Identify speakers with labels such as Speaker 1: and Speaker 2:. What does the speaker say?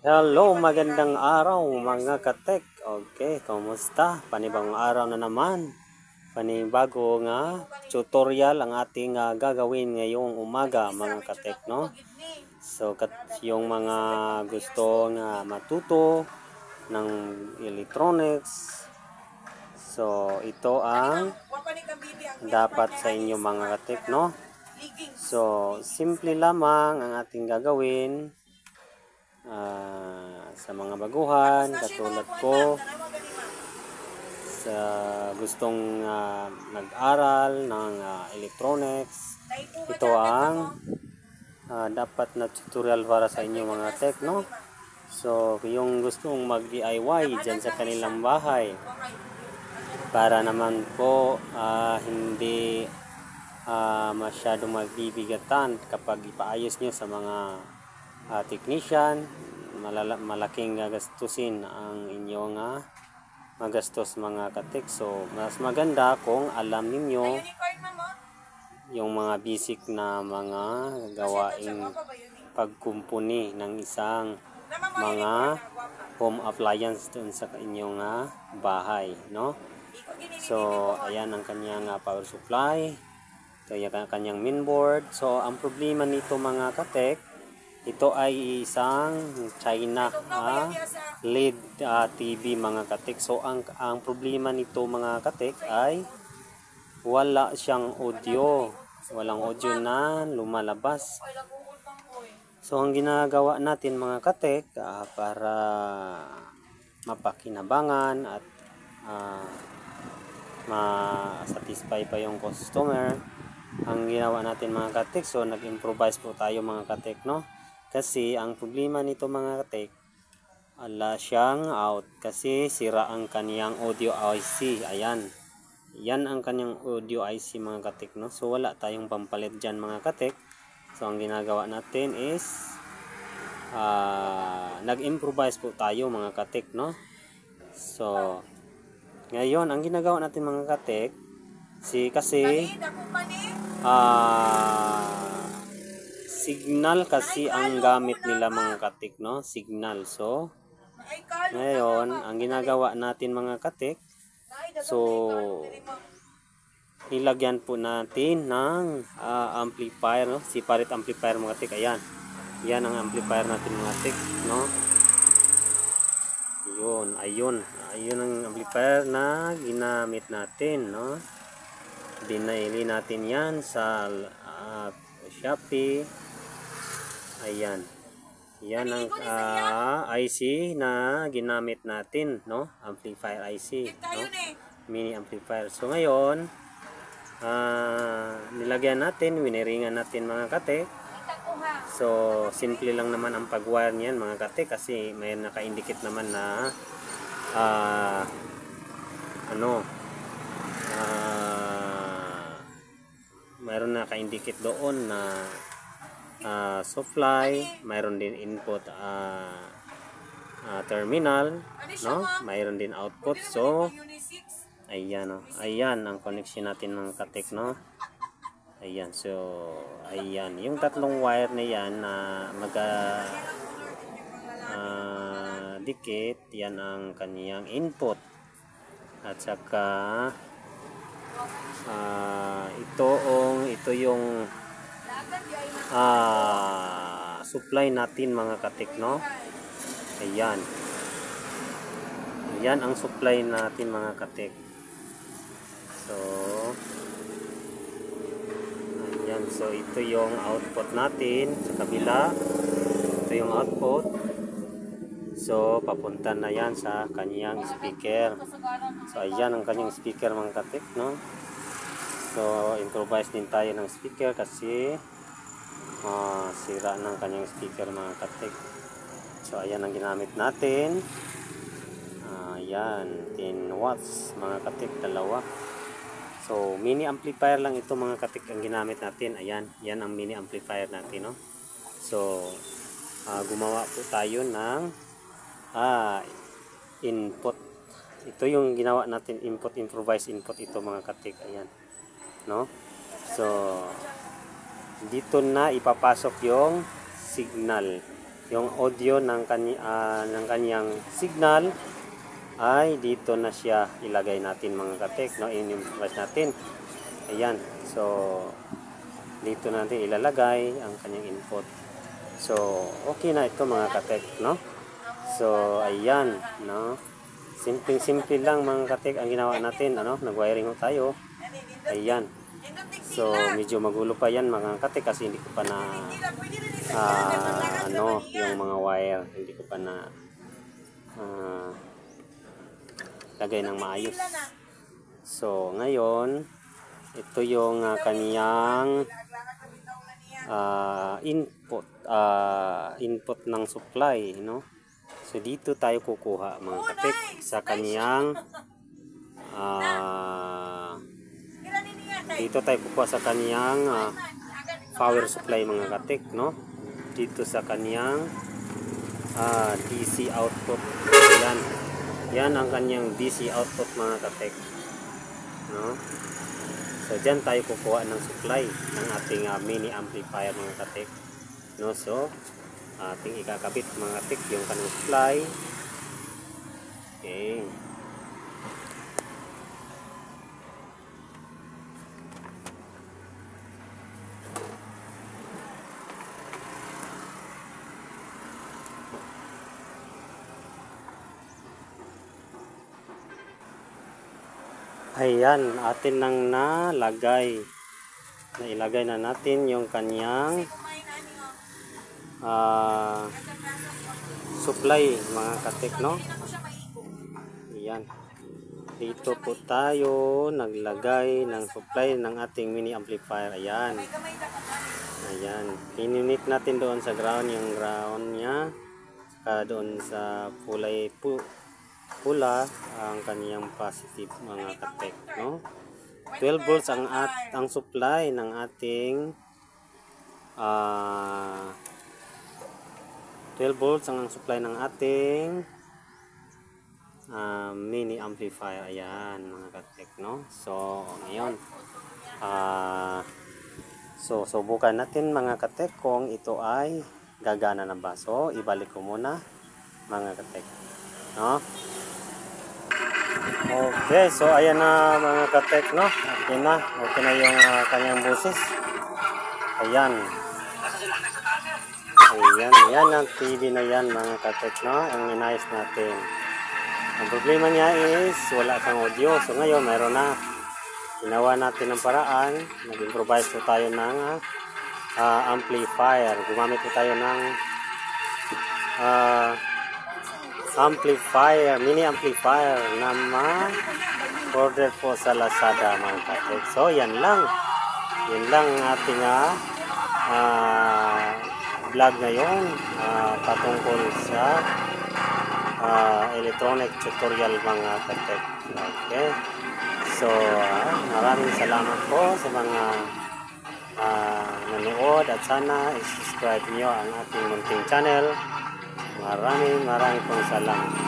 Speaker 1: Hello, magandang araw mga katek. Okay, kumusta? Panibagong araw na naman. Panibago nga tutorial ang ating gagawin ngayong umaga mga katek, no? So, yung mga gusto nga matuto ng electronics. So, ito ang dapat sa inyo mga katek, no? So, simple lamang ang ating gagawin. Sa mga baguhan katulad ko sa gustong nag-aral ng electronics, ito ang dapat na tutorial para sa inyo mga tech, no? So yung gustong mag DIY dyan sa kanilang bahay para naman po hindi masyadong magbibigatan kapag ipaayos nyo sa mga technician, malaking gastusin ang inyong magastos mga katek. So mas maganda kung alam ninyo yung mga basic na mga gawaing pagkumpuni ng isang mga home appliance dun sa inyong bahay, no? So ayan ang kanyang power supply, ito yung kanyang mainboard. So ang problema nito mga katek, ito ay isang China LED TV mga katek. So ang problema nito mga katek ay wala siyang audio. Walang audio na lumalabas. So ang ginagawa natin mga katek para mapakinabangan at ma-satisfy pa yung customer, ang ginawa natin mga katek, so nag-improvise po tayo mga katek, no? Kasi ang problema nito mga katek, ala siyang out kasi sira ang kaniyang audio IC. Ayan, yan ang kanyang audio IC mga katek, no? So wala tayong pampalit dyan mga katek. So ang ginagawa natin is nag-improvise po tayo mga katek, no? So ngayon ang ginagawa natin mga katek, kasi signal kasi ang gamit nila mga katek, no? Signal. So ngayon ang ginagawa natin mga katek, so nilagyan po natin ng amplifier, no? Separate amplifier mga katek. Ayan, yan ang amplifier natin mga katek, no? Ayun ang amplifier na ginamit natin, no? Dinili natin yan sa Shopee. Ayan, yan ang IC na ginamit natin, no? Amplifier IC, no? Mini amplifier. So ngayon nilagyan natin, winiringan natin mga katek. So simple lang naman ang pag-wire niyan mga katek, kasi may naka-indicate naman na mayroon naka-indicate doon na supply, mayroon din input terminal, no? Mayroon din output. So ayan, no? Ayan ang connection natin mga katek, no? Ayan, so ayan yung tatlong wire na yan na dikit, yan ang kaniyang input. At saka ito yung supply natin mga katek, no? Ayan, yan ang supply natin mga katek. So ayan, so ito yung output natin sa kabila. Ito yung output. So papunta na yan sa kanyang speaker. So ayan ang kanyang speaker mga katek, no? So improvise din tayo ng speaker kasi sira ng kanyang speaker mga katek. So ayan ang ginamit natin. Ayan, 10 watts mga katek, dalawa. So mini amplifier lang ito mga katek ang ginamit natin. Ayan, yan ang mini amplifier natin, no? So gumawa po tayo ng input. Ito yung ginawa natin, input, improvise input ito mga katek. Ayan, no? So dito na ipapasok yung signal. yung audio ng kanyang signal ay dito na siya ilagay natin mga katek, no? I-impress natin. Ayan. So dito natin ilalagay ang kanyang input. So okay na ito mga katek, no? So ayan, no? Simple lang mga katek ang ginawa natin, ano? Nag-wiring ho tayo. Ayan. So medyo magulo pa yan mga katek kasi hindi ko pa na yung mga wire, hindi ko pa na lagay ng maayos. So ngayon ito yung kaniyang input ng supply, no? So dito tayo kukuha mga katek sa kaniyang dito tayo kukuha sa kaniyang power supply mga katek, no? Dito sa kaniyang DC output. Yan ang kaniyang DC output mga katek, no? So dyan tayo kukuha ng supply ng ating mini amplifier mga katek, no? So ating ikakabit mga katek yung kanang supply. Okay. Ayan, atin nang nalagay. Nailagay na natin yung kanyang supply mga katek, no? Ayan. Dito po tayo naglagay ng supply ng ating mini amplifier. Ayan. Ayan. Ininit natin doon sa ground, yung ground niya. Doon sa pula ang kaniyang positive mga katek, no? 12 volts ang supply ng ating 12 volts ang supply ng ating mini amplifier. Ayan mga katek, no? So ngayon so subukan natin mga katek kung ito ay gagana na ba. So ibalik ko muna mga katek, no? Okay, so ayan na mga katek, no? Okay na yung kanyang busis. Ayan ang TV na yan mga katek, no? Ang inayos natin. Ang problema niya is wala kang audio. So ngayon mayroon na. Ginawa natin ng paraan. Nag-improvise po tayo ng amplifier. Gumamit po tayo ng amplifier, mini amplifier na ma-order po sa Lazada mga katek. So yan lang ang ating vlog ngayon patungkol sa electronic tutorial mga katek. Okay, so maraming salamat po sa mga nanood at sana i-subscribe nyo ang ating munting channel. Maraming pong salamat.